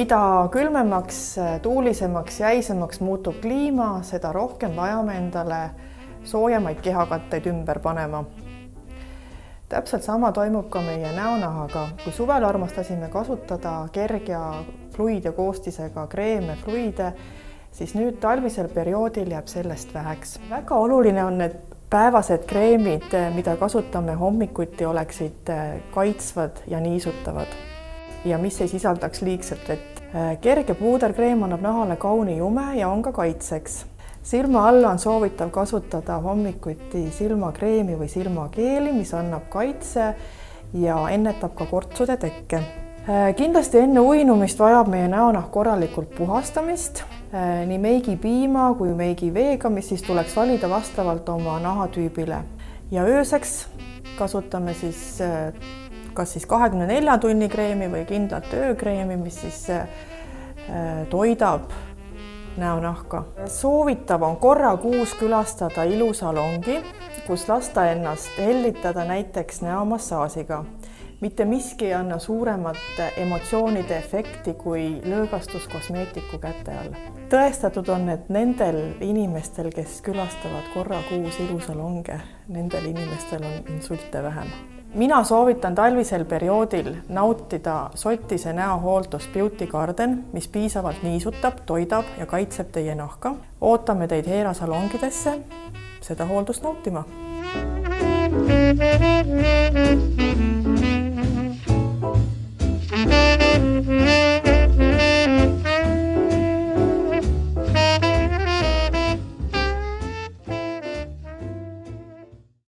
Mida külmemaks, tuulisemaks, jäisemaks muutub kliima, seda rohkem vajame endale soojemaid kehakatteid ümber panema. Täpselt sama toimub ka meie näonahaga. Kui suvel armastasime kasutada kerge fluid ja koostisega kreeme, fluide, siis nüüd talvisel perioodil jääb sellest väheks. Väga oluline on, et päevased kreemid, mida kasutame hommikuti, oleksid kaitsvad ja niisutavad ja mis ei sisaldaks liigselt vett. Kerge puuderkreem annab nahale kauni jume ja on ka kaitseks. Silma alla on soovitav kasutada hommikuti silmakreemi või silmakeeli, mis annab kaitse ja ennetab ka kortsude tekke. Kindlasti enne uinumist vajab meie näonahk korralikult puhastamist, nii meigipiima kui meigiveega, mis siis tuleks valida vastavalt oma nahatüübile. Ja ööseks kasutame kas 24 tunni kreemi või kindlat öökreemi, mis siis toidab näonahka. Soovitav on korra kuus külastada ilusalongi, kus lasta ennast hellitada näiteks näomassaažiga. Mitte miski ei anna suuremat emotsioonide efekti kui lõõgastus kosmeetiku käte all. Tõestatud on, et nendel inimestel, kes külastavad korra kuus ilusalonge, nendel inimestel on insulte vähem. Mina soovitan talvisel perioodil nautida Sottise näohooldust Beauty Garden, mis piisavalt niisutab, toidab ja kaitseb teie nahka. Ootame teid Heera salongidesse seda hooldust nautima.